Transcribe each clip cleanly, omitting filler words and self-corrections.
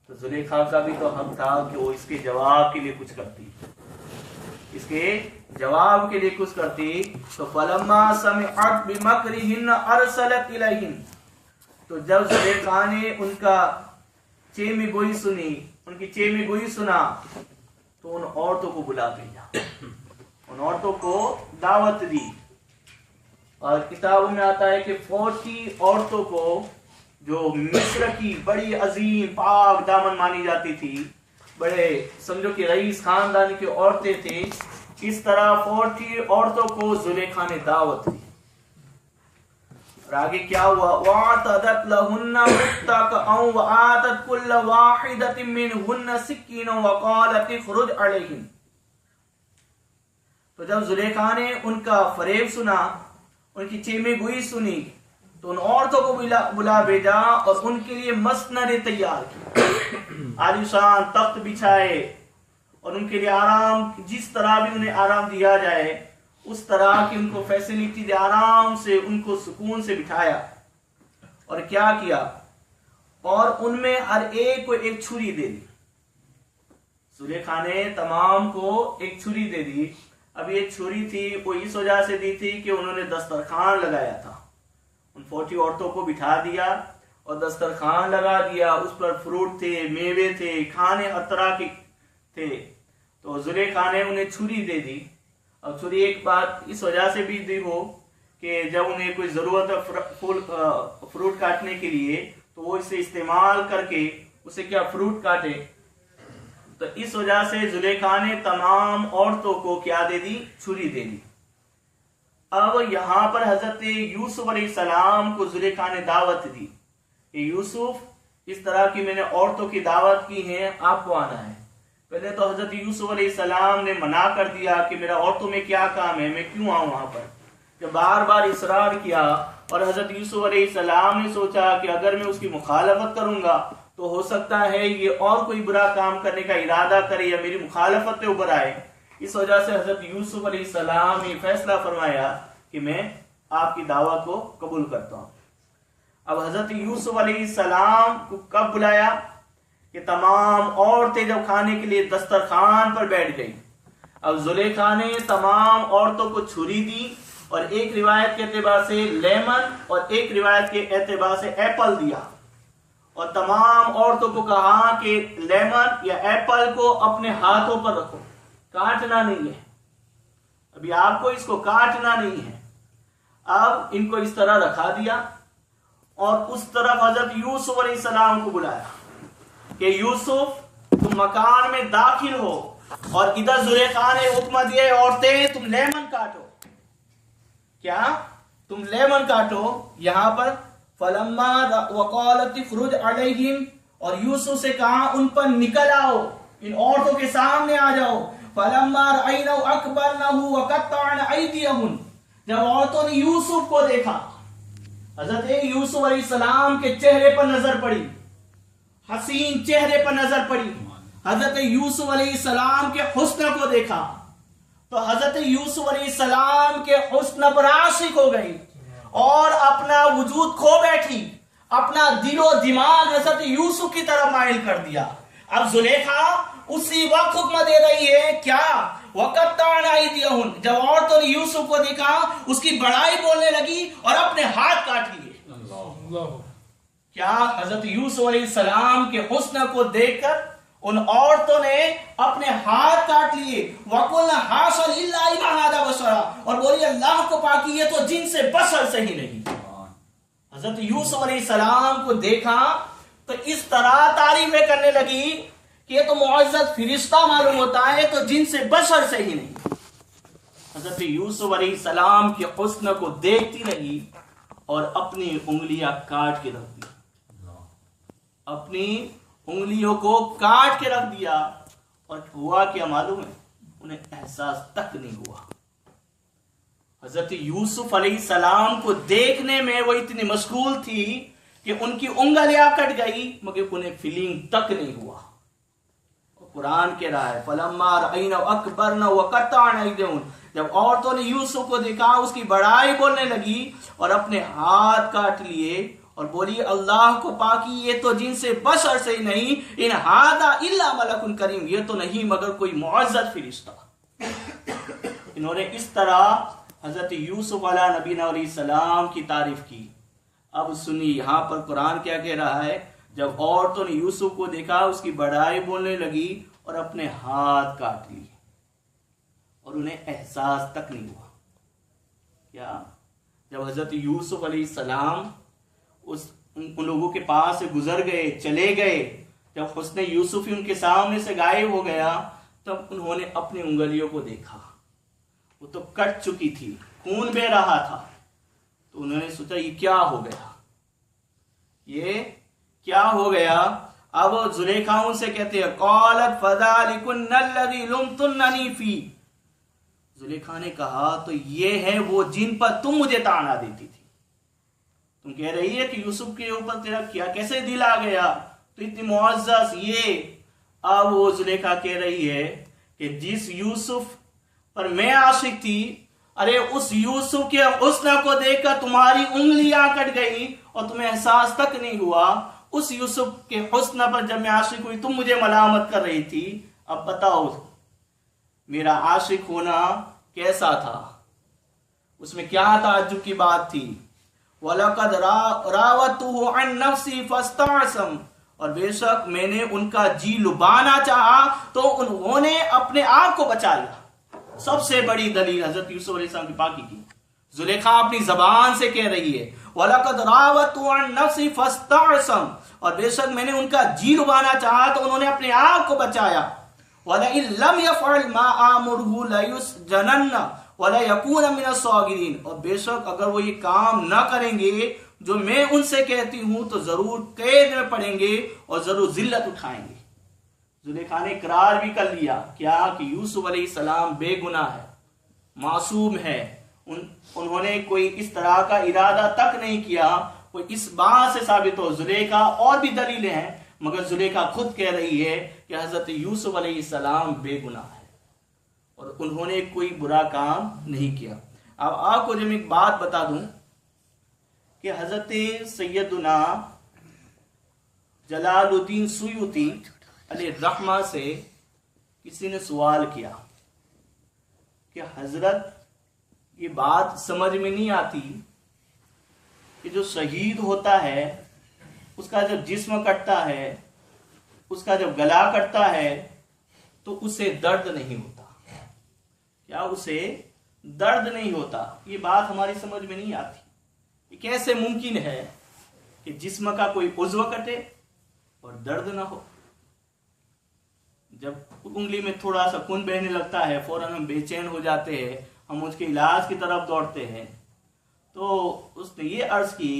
تو زلیخا کا بھی تو حق تھا کہ وہ اس کے جواب کے لیے کچھ کرتی، اس کے جواب کے لیے کچھ کرتی. تو فلما سمعت بمکرہن ارسلت الیہن، تو جب زلیخا نے ان کا چیمی گوئی سنی، ان کی چیمی گوئی سنا، تو ان عورتوں کو بلا بھیجا، ان عورتوں کو دعوت دی. اور کتابوں میں آتا ہے کہ 40 عورتوں کو جو مصر کی بڑی عظیم پاک دامن مانی جاتی تھی، بڑے سمجھو کہ رئیس خاندان کی عورتیں تھیں، اس طرح 40 عورتوں کو زلیخا نے دعوت دی. اور آگے کیا ہوا؟ وَاعْتَدَتْ لَهُنَّ مُتَّكَأً وَآتَتْ كُلَّ وَاحِدَةٍ مِّنْهُنَّ سِكِّينًا وَقَالَتِ اخْرُجْ عَلَيْهِمْ. تو جب زلیخا نے ان کا فریب سنا، ان کی چیمے گوئی سنی، تو ان عورتوں کو بلا بھیجا اور ان کے لیے مسندیں تیار کی، عالیشان تخت بچھائے، اور ان کے لیے آرام، جس طرح بھی انہیں آرام دیا جائے اس طرح کی ان کو فیسلٹی دے، آرام سے ان کو سکون سے بٹھایا. اور کیا کیا؟ اور ان میں ہر ایک کو ایک چھری دے دی. زلیخا نے تمام کو ایک چھری دے دی. اب یہ چھری تھی وہ اس وجہ سے دی تھی کہ انہوں نے دسترخوان لگایا تھا، ان 40 عورتوں کو بٹھا دیا اور دسترخوان لگا دیا، اس پر فروٹ تھے، میوے تھے، کھانے ہر طرح کے تھے. تو زلیخا نے انہیں چھری دے دی. اور چھری ایک بات اس وجہ سے بھی دی ہو کہ جب انہیں کوئی ضرورت ہے فروٹ کاٹنے کے لیے تو وہ اسے استعمال کر کے اسے کیا فروٹ کاٹے. تو اس وجہ سے زلیخا نے تمام عورتوں کو کیا دے دی؟ چھری دے دی. اب یہاں پر حضرت یوسف علیہ السلام کو زلیخا نے دعوت دی کہ یوسف، اس طرح کی میں نے عورتوں کی دعوت کی ہے، آپ کو آنا ہے. پہلے تو حضرت یوسف علیہ السلام نے منع کر دیا کہ میرا عورتوں میں کیا کام ہے، میں کیوں آؤں وہاں پر. جب بار بار اصرار کیا اور حضرت یوسف علیہ السلام نے سوچا کہ اگر میں اس کی مخالفت کروں گا تو ہو سکتا ہے یہ اور کوئی برا کام کرنے کا ارادہ کرے یا میری مخالفت پہ ابھر آئے. اس وجہ سے حضرت یوسف علیہ السلام نے فیصلہ فرمایا کہ میں آپ کی دعوت کو قبول کرتا ہوں. اب حضرت یوسف علیہ السلام کو کب بلایا؟ کہ تمام عورتیں جب کھانے کے لیے دسترخوان پر بیٹھ گئی. اب زلیخا نے تمام عورتوں کو چھری دی اور ایک روایت کے اعتبار سے لیمن اور ایک روایت کے اعتبار سے ایپل دیا، اور تمام عورتوں کو کہا کہ لیمن یا ایپل کو اپنے ہاتھوں پر رکھو، کاٹنا نہیں ہے، ابھی آپ کو اس کو کاٹنا نہیں ہے. اب ان کو اس طرح رکھا دیا اور اس طرف حضرت یوسف علیہ السلام کو بلایا کہ یوسف تم مکان میں داخل ہو، اور ادھر زلیخا نے حکم دیا عورتیں تم لیمن کاٹو. کیا؟ تم لیمن کاٹو. یہاں پر فلما وقالت اخرج علیہم، اور یوسف سے کہا ان پر نکل آؤ، ان عورتوں کے سامنے آ جاؤ. فلما رأینہ اکبرنہ وقطعن ایدیہن، جب عورتوں نے یوسف کو دیکھا، حضرت یوسف علیہ السلام کے چہرے پر نظر پڑی، حسین چہرے پر نظر پڑی، حضرت یوسف علیہ السلام کے حسن کو دیکھا تو حضرت یوسف علیہ السلام کے حسن پر عاشق ہو گئی اور اپنا وجود کھو بیٹھی، اپنا دل و دماغ حضرت یوسف کی طرف مائل کر دیا. اب زلیخا اسی وقت حکم دے رہی ہے کیا؟ وَقَطَّعْنَ أَيْدِيَهُنَّ، جب عورتوں نے یوسف کو دیکھا اس کی بڑائی بولنے لگی اور اپنے ہاتھ کاٹ لیے. کیا حضرت یوسف علیہ السلام کے حسن کو دیکھ کر ان عورتوں نے اپنے ہاتھ کاٹ لیے. وَقُلْنَا حَاشَ لِلَّهِ مَا هَٰذَا بَشَرًا، اور بولی اللہ کو پاکی یہ تو جن سے بشر سے ہی نہیں. حضرت یوسف علیہ السلام کو دیکھا تو اس طرح تعریفیں کرنے لگی کہ یہ تو معزز فرشتہ معلوم ہوتا ہے تو جن سے بشر سے ہی نہیں. حضرت یوسف علیہ السلام کے حسن کو دیکھتی رہی اور اپنی انگلیاں کاٹ کے رکھ دی، اپنی انگلیوں کو کاٹ کے رکھ دیا. اور ہوا کیا معلوم ہے؟ انہیں احساس تک نہیں ہوا. حضرت یوسف علیہ السلام کو دیکھنے میں وہ اتنی مشغول تھی کہ ان کی انگلیاں کٹ گئی مگر انہیں فیلنگ تک نہیں ہوا. قرآن کہہ رہا ہے فَلَمَّا رَأَيْنَهُ أَكْبَرْنَهُ وَقَطَّعْنَ أَيْدِيَهُنَّ، جب عورتوں نے یوسف کو دیکھا اس کی بڑائی بولنے لگی اور اپنے ہاتھ کاٹ لیے اور بولی اللہ کو پاکی، یہ تو جن سے بشر سے نہیں، ان ہاذا الا ملک کریم، یہ تو نہیں مگر کوئی معزز فرشتہ۔ انہوں نے اس طرح حضرت یوسف علیہ نبینا علیہ السلام کی تعریف کی۔ اب سنی یہاں پر قرآن کیا کہہ رہا ہے، جب عورتوں نے یوسف کو دیکھا اس کی بڑائی بولنے لگی اور اپنے ہاتھ کاٹ لیے، اور انہیں احساس تک نہیں ہوا۔ کیا؟ جب حضرت یوسف علیہ السلام ان لوگوں کے پاس سے گزر گئے، چلے گئے، جب حسن یوسف ان کے سامنے سے غائب ہو گیا، تب انہوں نے اپنی انگلیوں کو دیکھا، وہ تو کٹ چکی تھی، خون بہ رہا تھا۔ تو انہوں نے سوچا یہ کیا ہو گیا، یہ کیا ہو گیا؟ اب زلیخا ان سے کہتے ہیں قالت فذلکن الذی لمتننی فی، زلیخا نے کہا تو یہ ہے وہ جن پر تم مجھے طعنہ دیتی تھی، تم کہہ رہی ہے کہ یوسف کے اوپر تیرا کیا کیسے دل آ گیا، تو اتنی معزز یہ۔ اب وہ زلیخا کہہ رہی ہے کہ جس یوسف پر میں عاشق تھی، ارے اس یوسف کے حسن کو دیکھ کر تمہاری انگلیاں کٹ گئی اور تمہیں احساس تک نہیں ہوا، اس یوسف کے حسن پر جب میں عاشق ہوئی تم مجھے ملامت کر رہی تھی۔ اب بتاؤ میرا عاشق ہونا کیسا تھا، اس میں کیا تعجب کی بات تھی؟ وَلَقَدْ رَاوَدتُّهُ عَن نَفْسِهِ فَاسْتَعْصَمَ، اور بے شک میں نے ان کا جی لبانا چاہا تو انہوں نے اپنے آپ کو بچا لیا۔ سب سے بڑی دلیل حضرت یوسف علیہ السلام کی پاکی کی۔ زلیخا اپنی زبان سے کہہ رہی ہے وَلَقَدْ رَاوَدتُّهُ عَن نَفْسِهِ فَاسْتَعْصَمَ، اور بے شک میں نے ان کا جی لبانا چاہا تو انہوں نے اپنے آپ کو بچایا۔ وَلَئِن لَمْ يَفْعَلْ مَا آمُرُهُ لَيُسْجَنَنَّ وَلَيَكُونَ مِنَ الصَّاغِرِينَ، اور بے شک اگر وہ یہ کام نہ کریں گے جو میں ان سے کہتی ہوں تو ضرور قید میں پڑیں گے اور ضرور ذلت اٹھائیں گے۔ زلیخا نے اقرار بھی کر لیا کیا کہ یوسف علیہ السلام بے گناہ ہے، معصوم ہے، انہوں نے کوئی اس طرح کا ارادہ تک نہیں کیا۔ کوئی اس بات سے ثابت ہو، زلیخا اور بھی دلیلیں ہیں مگر زلیخا خود کہہ رہی ہے کہ حضرت یوسف علیہ السلام بے گناہ ہے اور انہوں نے کوئی برا کام نہیں کیا۔ اب آپ کو جب ایک بات بتا دوں کہ حضرت سیدنا جلال الدین سیوطی علیہ الرحمہ سے کسی نے سوال کیا کہ حضرت یہ بات سمجھ میں نہیں آتی کہ جو شہید ہوتا ہے اس کا جب جسم کٹتا ہے، اس کا جب گلا کٹتا ہے تو اسے درد نہیں ہوتا، کیا اسے درد نہیں ہوتا؟ یہ بات ہماری سمجھ میں نہیں آتی۔ یہ کیسے ممکن ہے کہ جسم کا کوئی عضو کٹے اور درد نہ ہو؟ جب انگلی میں تھوڑا سا خون بہنے لگتا ہے فوراً ہم بے چین ہو جاتے ہیں، ہم اس کے علاج کی طرف دوڑتے ہیں۔ تو اس نے یہ عرض کی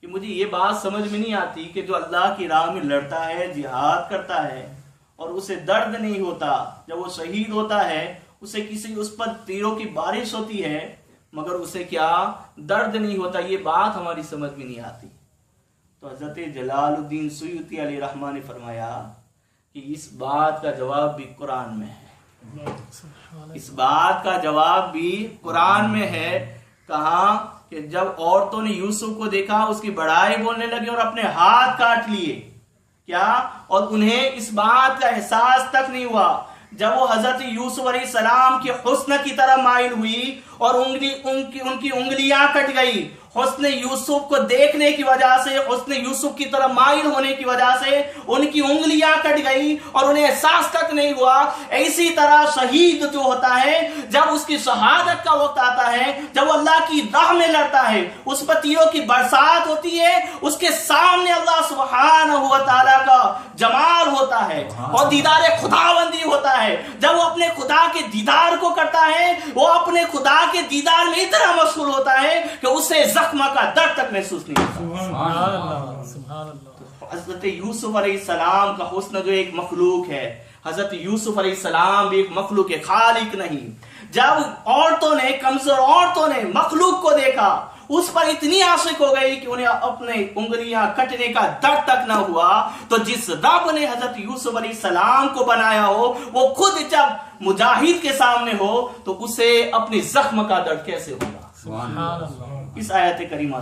کہ مجھے یہ بات سمجھ میں نہیں آتی کہ جو اللہ کی راہ میں لڑتا ہے، جہاد کرتا ہے اور اسے درد نہیں ہوتا، جب وہ شہید ہوتا ہے اسے اس پر تیروں کی بارش ہوتی ہے مگر اسے کیا درد نہیں ہوتا، یہ بات ہماری سمجھ میں نہیں آتی۔ تو حضرت جلال الدین سیوطی علیہ رحمہ نے فرمایا کہ اس بات کا جواب بھی قرآن میں ہے، اس بات کا جواب بھی قرآن میں ہے۔ کہاں کہ جب عورتوں نے یوسف کو دیکھا اس کی بڑائی بولنے لگی اور اپنے ہاتھ کاٹ لیے، کیا؟ اور انہیں اس بات کا احساس تک نہیں ہوا جب وہ حضرت یوسف علیہ السلام کے حسن کی طرف مائل ہوئی اور ان کی انگلیاں کٹ گئی۔ حسن یوسف کو دیکھنے کی وجہ سے، حسن یوسف کی طرف مائل ہونے کی وجہ سے ان کی انگلیاں کٹ گئی اور انہیں احساس تک نہیں ہوا۔ اسی طرح شہید جو ہوتا ہے جب اس کی شہادت کا وقت آتا ہے، جب وہ اللہ کی راہ میں لڑتا ہے، اس پر تیروں کی برسات ہوتی ہے، اس کے سامنے اللہ سبحانہ و تعالیٰ کا جمال ہوتا ہے اور دیدار خداوندی ہوتا ہے۔ جب وہ اپنے خدا کے دیدار کو کرتا ہے، وہ اپنے خدا کے دیدار میں اتنا مشغول ہوتا ہے کہ اسے زخم کا درد تک محسوس نہیں ہوتا۔ حضرت یوسف علیہ السلام کا حسن جو ایک مخلوق ہے، حضرت یوسف علیہ السلام بھی ایک مخلوق ہے، خالق نہیں۔ جب عورتوں نے، کمزور عورتوں نے مخلوق کو دیکھا، اس پر اتنی عاشق ہو گئی کہ انہیں اپنے انگلیاں کٹنے کا درد تک نہ ہوا۔ تو جس رب نے حضرت یوسف علیہ السلام کو بنایا ہو، وہ خود جب مجاہد کے سامنے ہو تو اسے اپنی زخم کا درد کیسے ہوگا؟ اس آیت کریمہ